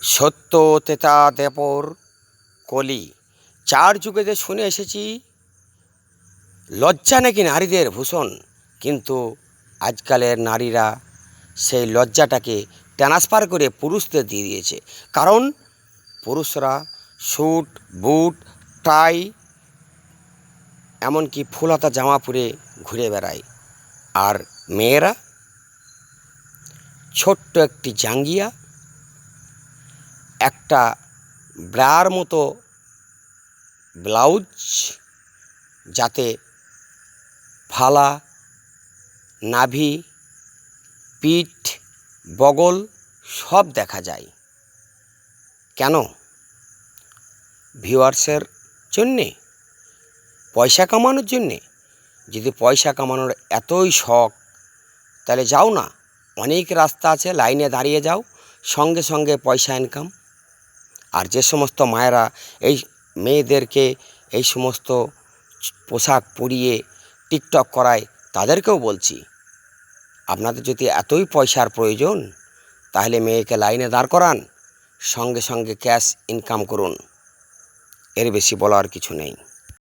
সত্য তেতা দেপর কলি। 4 যুগেতে শুনে এসেছি লজ্জা নাকি নারীদের ভূষণ, কিন্তু আজকালের নারীরা সেই লজ্জাটাকে ট্রান্সফার করে পুরুষদের দিয়ে দিয়েছে। কারণ পুরুষরা স্যুট বুট টাই এমনকি ফুলহাতা জামা পরে ঘুরে বেড়ায়, আর মেয়েরা ছোট্ট একটি জাঙ্গিয়া, একটা ব্রার মতো ব্লাউজ, যাতে ফালা, নাভি, পিঠ, বগল সব দেখা যায়। কেন? ভিউয়ার্সের জন্যে, পয়সা কামানোর জন্যে? যদি পয়সা কামানোর এতই শখ, তাহলে যাও না, অনেক রাস্তা আছে, লাইনে দাঁড়িয়ে যাও, সঙ্গে সঙ্গে পয়সা ইনকাম। আর যে সমস্ত মায়েরা এই মেয়েদেরকে এই সমস্ত পোশাক পরিয়ে টিকটক করায়, তাদেরকেও বলছি, আপনাদের যদি এতই পয়সার প্রয়োজন, তাহলে মেয়েকে লাইনে দাঁড় করান, সঙ্গে সঙ্গে ক্যাশ ইনকাম করুন। এর বেশি বলার কিছু নেই।